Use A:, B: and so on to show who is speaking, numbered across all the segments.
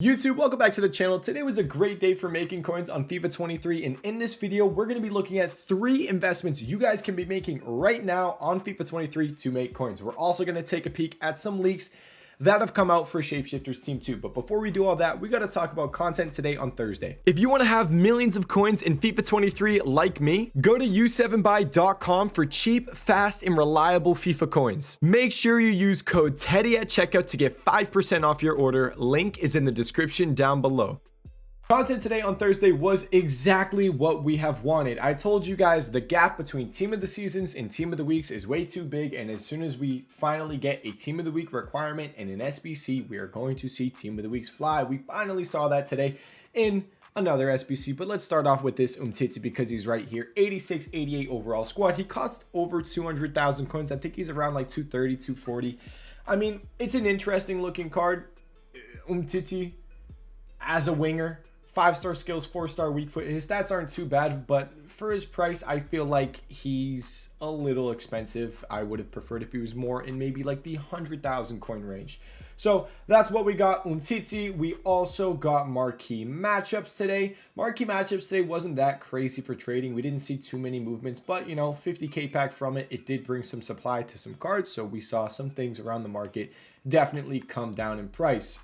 A: YouTube, welcome back to the channel. Today was a great day for making coins on FIFA 23, and in this video we're going to be looking at 3 investments you guys can be making right now on FIFA 23 to make coins. We're also going to take a peek at some leaks that have come out for Shapeshifters Team 2. But before we do all that, we got to talk about content today on Thursday. If you want to have millions of coins in FIFA 23 like me, go to u7buy.com for cheap, fast, and reliable FIFA coins. Make sure you use code TEDDY at checkout to get 5% off your order. Link is in the description down below. Content today on Thursday was exactly what we have wanted. I told you guys the gap between team of the seasons and team of the weeks is way too big, and as soon as we finally get a team of the week requirement and an SBC, we are going to see team of the weeks fly. We finally saw that today in another SBC, but let's start off with this Umtiti because he's right here. 86, 88 overall squad. He cost over 200,000 coins. I think he's around like 230, 240. I mean, it's an interesting looking card. Umtiti as a winger. 5-star skills, 4-star weak foot. His stats aren't too bad, but for his price, I feel like he's a little expensive. I would have preferred if he was more in maybe like the 100,000 coin range. So that's what we got. Umtiti. We also got marquee matchups today. Marquee matchups today wasn't that crazy for trading. We didn't see too many movements, but you know, 50k pack from it. It did bring some supply to some cards, so we saw some things around the market definitely come down in price.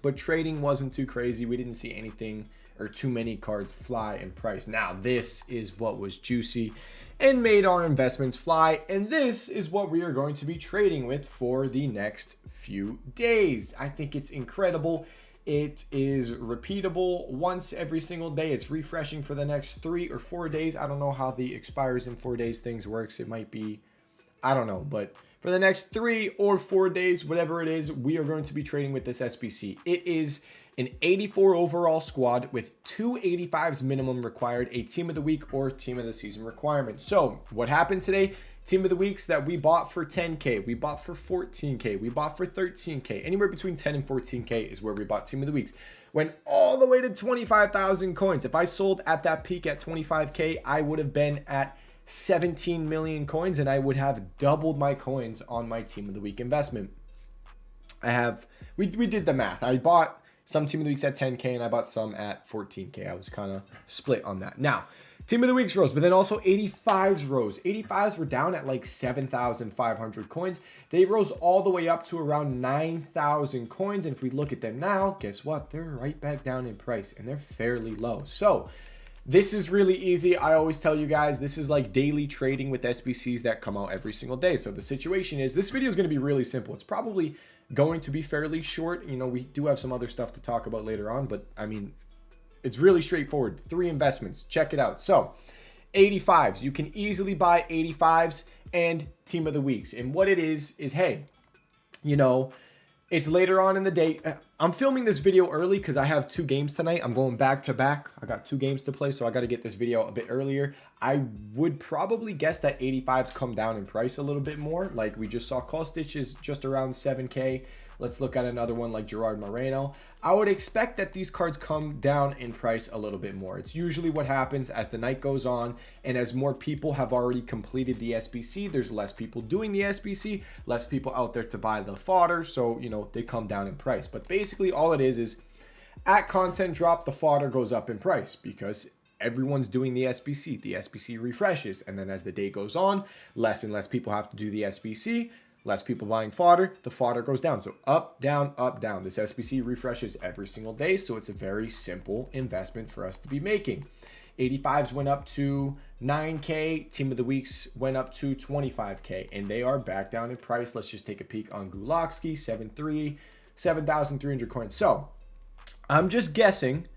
A: But trading wasn't too crazy. We didn't see anything or too many cards fly in price. Now, this is what was juicy and made our investments fly. And this is what we are going to be trading with for the next few days. I think it's incredible. It is repeatable once every single day. It's refreshing for the next 3 or 4 days. I don't know how the expires in 4 days things works. It might be, I don't know, but for the next 3 or 4 days, whatever it is, we are going to be trading with this SBC. It is an 84 overall squad with 2 85s minimum required, a team of the week or team of the season requirement. So what happened today? Team of the weeks that we bought for 10k, we bought for 14k, we bought for 13k. Anywhere between 10 and 14k is where we bought team of the weeks. Went all the way to 25,000 coins. If I sold at that peak at 25k, I would have been at 17 million coins, and I would have doubled my coins on my team of the week investment. We did the math. I bought some team of the weeks at 10k and I bought some at 14k. I was kind of split on that. Now, team of the weeks rose, but then also 85s rose. 85s were down at like 7,500 coins. They rose all the way up to around 9,000 coins. And if we look at them now, guess what? They're right back down in price and they're fairly low. So this is really easy. I always tell you guys, this is like daily trading with SBCs that come out every single day. So the situation is, this video is going to be really simple. It's probably going to be fairly short. You know, we do have some other stuff to talk about later on, but I mean, it's really straightforward. 3 investments. Check it out. So 85s, you can easily buy 85s and team of the weeks. And what it is, hey, you know, it's later on in the day. I'm filming this video early because I have 2 games tonight. I'm going back to back. I got 2 games to play, so I got to get this video a bit earlier. I would probably guess that 85s come down in price a little bit more. Like we just saw, Kostic is just around 7k. Let's look at another one like Gerard Moreno. I would expect that these cards come down in price a little bit more. It's usually what happens as the night goes on and as more people have already completed the SBC. There's less people doing the SBC, less people out there to buy the fodder. So, you know, they come down in price. But basically all it is at content drop, the fodder goes up in price because everyone's doing the SBC. The SBC refreshes. And then as the day goes on, less and less people have to do the SBC. Less people buying fodder, the fodder goes down. So up, down, up, down. This SBC refreshes every single day. So it's a very simple investment for us to be making. 85s went up to 9k. Team of the weeks went up to 25k. And they are back down in price. Let's just take a peek on Gulakski, 7,300 coins. So I'm just guessing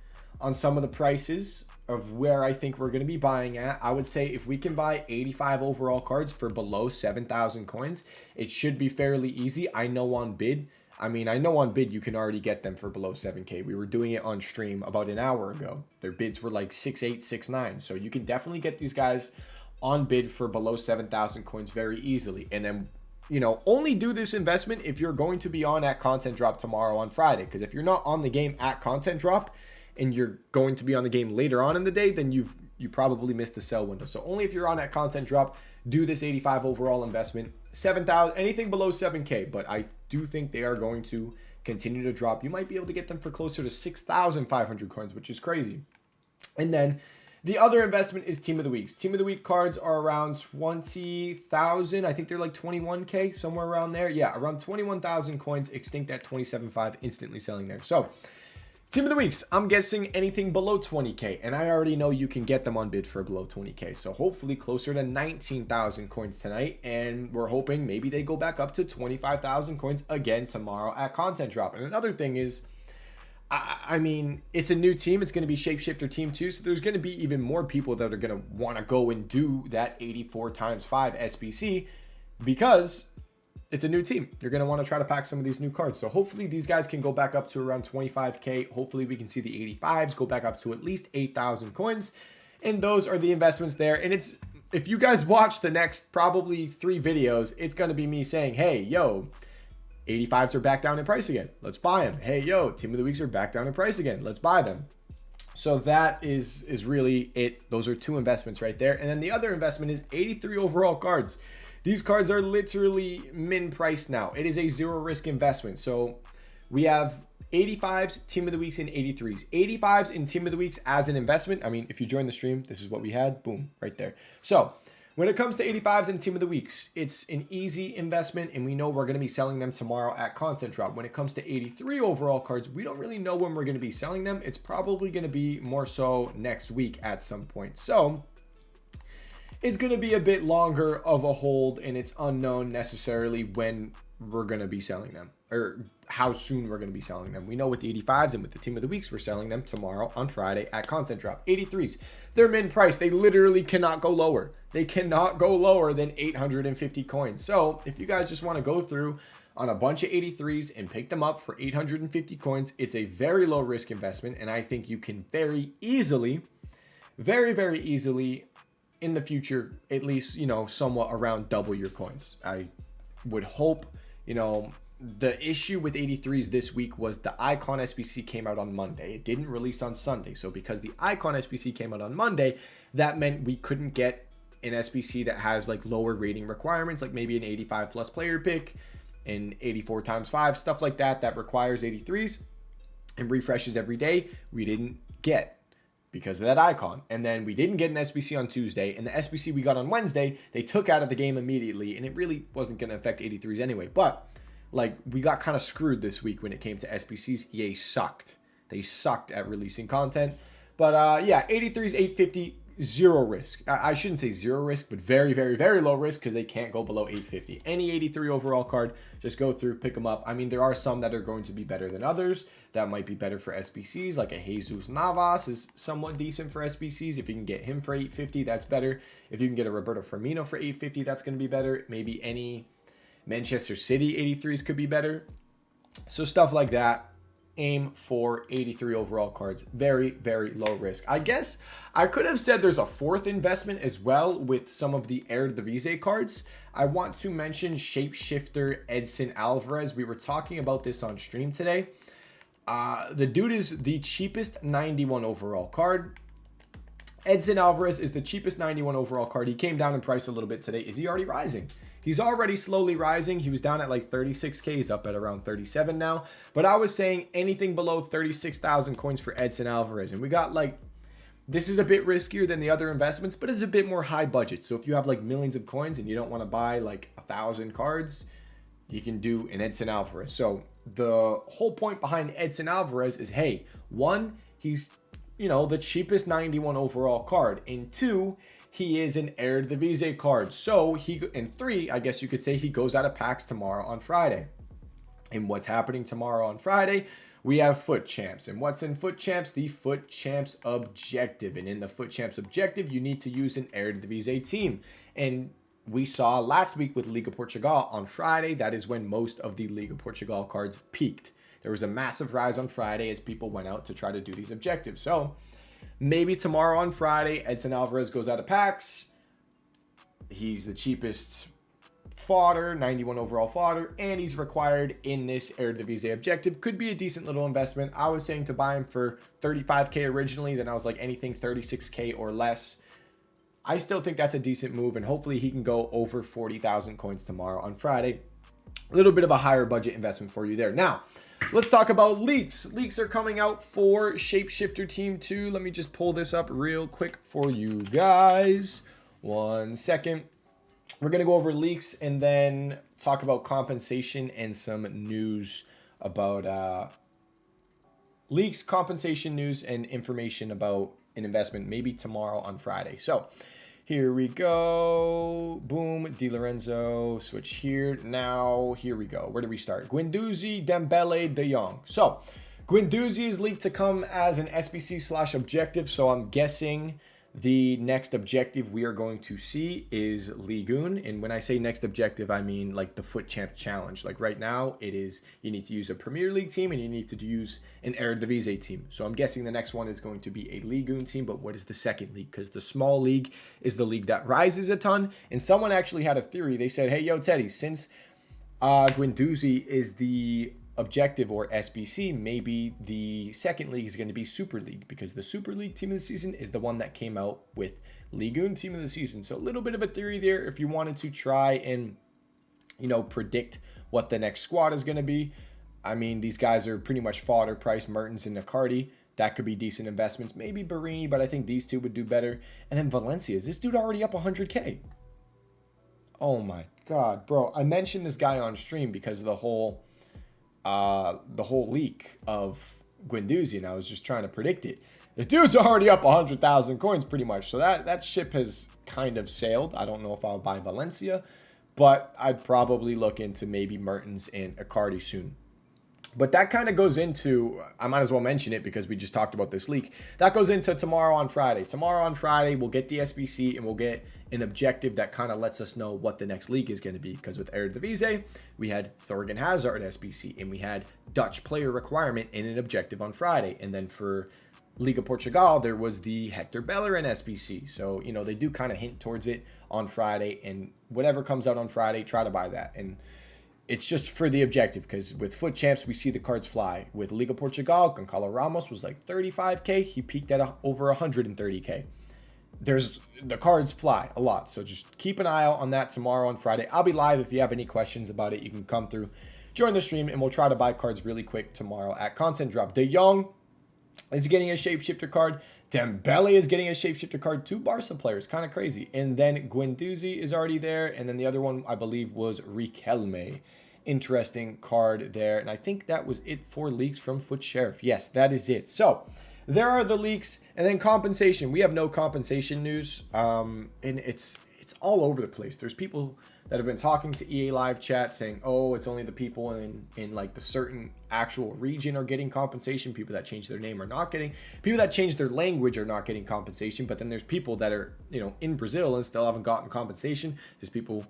A: on some of the prices of where I think we're going to be buying at. I would say if we can buy 85 overall cards for below 7,000 coins, it should be fairly easy. I know on bid you can already get them for below 7k. We were doing it on stream about an hour ago. Their bids were like 6.8, 6.9. So you can definitely get these guys on bid for below 7,000 coins very easily. And then, you know, only do this investment if you're going to be on at content drop tomorrow on Friday. Because if you're not on the game at content drop, and you're going to be on the game later on in the day, then you probably missed the sell window. So only if you're on that content drop, do this 85 overall investment. 7,000, anything below 7k, but I do think they are going to continue to drop, you might be able to get them for closer to 6,500 coins, which is crazy. And then the other investment is Team of the Weeks. Team of the Week cards are around 20,000. I think they're like 21K, somewhere around there. Yeah, around 21,000 coins, extinct at 27.5, instantly selling there. So Team of the Weeks, I'm guessing anything below 20K, and I already know you can get them on bid for below 20K. So hopefully closer to 19,000 coins tonight, and we're hoping maybe they go back up to 25,000 coins again tomorrow at content drop. And another thing is, I mean, it's a new team. It's going to be Shapeshifter Team 2, so there's going to be even more people that are going to want to go and do that 84 times 5 SBC because it's a new team. You're going to want to try to pack some of these new cards. So hopefully these guys can go back up to around 25K. Hopefully we can see the 85s go back up to at least 8,000 coins. And those are the investments there. And it's, if you guys watch the next probably 3 videos, it's going to be me saying, hey, yo, 85s are back down in price again. Let's buy them. Hey, yo, Team of the Weeks are back down in price again. Let's buy them. So that is really it. Those are 2 investments right there. And then the other investment is 83 overall cards. These cards are literally min price now. It is a 0 risk investment. So we have 85s, Team of the Weeks, and 83s. 85s in Team of the Weeks as an investment. I mean, if you join the stream, this is what we had. Boom, right there. So when it comes to 85s and Team of the Weeks, it's an easy investment, and we know we're going to be selling them tomorrow at content drop. When it comes to 83 overall cards, we don't really know when we're going to be selling them. It's probably going to be more so next week at some point. So it's going to be a bit longer of a hold, and it's unknown necessarily when we're going to be selling them or how soon we're going to be selling them. We know with the 85s and with the Team of the Weeks, we're selling them tomorrow on Friday at content drop. 83s, they're min price. They literally cannot go lower. They cannot go lower than 850 coins. So if you guys just want to go through on a bunch of 83s and pick them up for 850 coins, it's a very low risk investment. And I think you can very easily, very easily in the future, at least, you know, somewhat around double your coins. I would hope, you know, the issue with 83s this week was the Icon SBC came out on Monday. It didn't release on Sunday. So because the Icon SBC came out on Monday, that meant we couldn't get an SBC that has like lower rating requirements, like maybe an 85 plus player pick, an 84 times 5, stuff like that, that requires 83s and refreshes every day. We didn't get because of that Icon. And then we didn't get an SBC on Tuesday, and the SBC we got on Wednesday, they took out of the game immediately, and it really wasn't going to affect 83s anyway. But like, we got kind of screwed this week when it came to SBCs. EA sucked. They sucked at releasing content. But yeah, 83s, 850, 0 risk. I shouldn't say 0 risk, but very low risk because they can't go below 850. Any 83 overall card, just go through, pick them up. I mean, there are some that are going to be better than others. That might be better for SBCs, like a Jesus Navas is somewhat decent for SBCs. If you can get him for 850, that's better. If you can get a Roberto Firmino for 850, that's going to be better. Maybe any Manchester City 83s could be better. So stuff like that. Aim for 83 overall cards. Very low risk. I guess I could have said there's a 4th investment as well with some of the Eredivisie cards. I want to mention Shapeshifter Edson Alvarez. We were talking about this on stream today. The dude is the cheapest 91 overall card. Edson Alvarez is the cheapest 91 overall card. He came down in price a little bit today. Is he already rising? He's already slowly rising. He was down at like 36K. He's up at around 37 now. But I was saying anything below 36,000 coins for Edson Alvarez. And we got like, this is a bit riskier than the other investments, but it's a bit more high budget. So if you have like millions of coins and you don't want to buy like 1,000 cards, you can do an Edson Alvarez. So the whole point behind Edson Alvarez is, hey, 1, he's, you know, the cheapest 91 overall card. And 2, he is an Eredivisie card. So and 3, I guess you could say he goes out of packs tomorrow on Friday. And what's happening tomorrow on Friday? We have Foot Champs. And what's in Foot Champs? The Foot Champs Objective. And in the Foot Champs Objective, you need to use an Eredivisie team. And we saw last week with Liga Portugal on Friday, that is when most of the Liga Portugal cards peaked. There was a massive rise on Friday as people went out to try to do these objectives. So maybe tomorrow on Friday, Edson Alvarez goes out of packs. He's the cheapest fodder, 91 overall fodder, and he's required in this Eredivisie objective. Could be a decent little investment. I was saying to buy him for 35K originally, then I was like anything 36K or less. I still think that's a decent move, and hopefully he can go over 40,000 coins tomorrow on Friday. A little bit of a higher budget investment for you there. Now, Let's talk about leaks. Leaks are coming out for Shapeshifter Team 2. Let me just pull this up real quick for you guys. 1 second. We're going to go over leaks and then talk about compensation and some news about leaks, compensation news, and information about an investment maybe tomorrow on Friday. So here we go. Boom. Di Lorenzo. Switch here. Now, here we go. Where do we start? Guendouzi, Dembele, De Jong. So, Guendouzi is leaked to come as an SBC/objective. So, I'm guessing the next objective we are going to see is Ligue 1. And when I say next objective, I mean like the Foot Champ Challenge. Like right now, it is you need to use a Premier League team and you need to use an Eredivisie team. So I'm guessing the next one is going to be a Ligue 1 team. But what is the second league? Because the small league is the league that rises a ton. And someone actually had a theory. They said, hey, yo, Teddy, since Guendouzi is the objective or SBC, maybe the second league is going to be Super League, because the Super League team of the season is the one that came out with Ligue 1 team of the season. So a little bit of a theory there if you wanted to try and, you know, predict what the next squad is going to be. I mean, these guys are pretty much fodder price, Mertens and Icardi. That could be decent investments. Maybe Barini, but I think these two would do better. And then Valencia. Is this dude already up 100K? Oh my God, bro. I mentioned this guy on stream because of the whole leak of Guendouzi, and I was just trying to predict it. The dude's already up 100,000 coins pretty much, so that ship has kind of sailed. I don't know if I'll buy Valencia, but I'd probably look into maybe Mertens and Icardi soon. But that kind of goes into, I might as well mention it because we just talked about this leak. That goes into tomorrow on Friday. Tomorrow on Friday, we'll get the SBC and we'll get an objective that kind of lets us know what the next league is going to be. Because with Eredivisie, we had Thorgan Hazard SBC and we had Dutch player requirement in an objective on Friday. And then for Liga Portugal, there was the Hector Bellerin SBC. So, you know, they do kind of hint towards it on Friday. And whatever comes out on Friday, try to buy that. And it's just for the objective, because with Foot Champs, we see the cards fly. With Liga Portugal, Goncalo Ramos was like 35K. He peaked at over 130K. The cards fly a lot. So just keep an eye out on that tomorrow on Friday. I'll be live. If you have any questions about it, you can come through, join the stream, and we'll try to buy cards really quick tomorrow at Content Drop. De Jong is getting a shapeshifter card. Dembele is getting a shapeshifter card. 2 Barca players, kind of crazy. And then Guendouzi is already there. And then the other one, I believe, was Riquelme. Interesting card there. And I think that was it for leaks from Foot Sheriff. Yes, that is it. So there are the leaks. And then compensation. We have no compensation news. And it's all over the place. There's people that have been talking to EA live chat saying, oh, it's only the people in like the certain actual region are getting compensation. People that change their name are not getting. People that change their language are not getting compensation. But then there's people that are, you know, in Brazil and still haven't gotten compensation. There's people,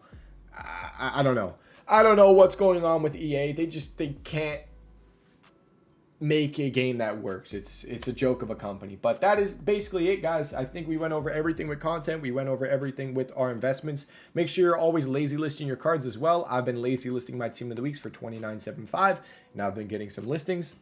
A: I don't know. I don't know what's going on with EA. They can't make a game that works. It's a joke of a company. But that is basically it, guys. I think we went over everything with content. We went over everything with our investments. Make sure you're always lazy listing your cards as well. I've been lazy listing my team of the weeks for 29.75. Now I've been getting some listings,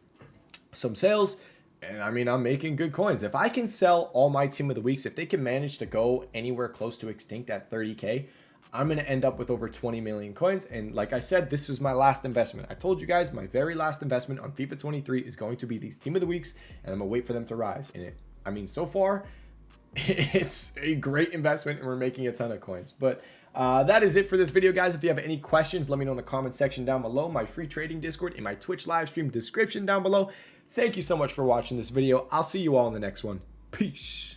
A: some sales, and I mean, I'm making good coins. If I can sell all my team of the weeks, if they can manage to go anywhere close to extinct at 30K, I'm going to end up with over 20 million coins. And like I said, this was my last investment. I told you guys my very last investment on FIFA 23 is going to be these team of the weeks, and I'm going to wait for them to rise. And I mean, so far, it's a great investment and we're making a ton of coins. But that is it for this video, guys. If you have any questions, let me know in the comment section down below. My free trading Discord and my Twitch live stream description down below. Thank you so much for watching this video. I'll see you all in the next one. Peace.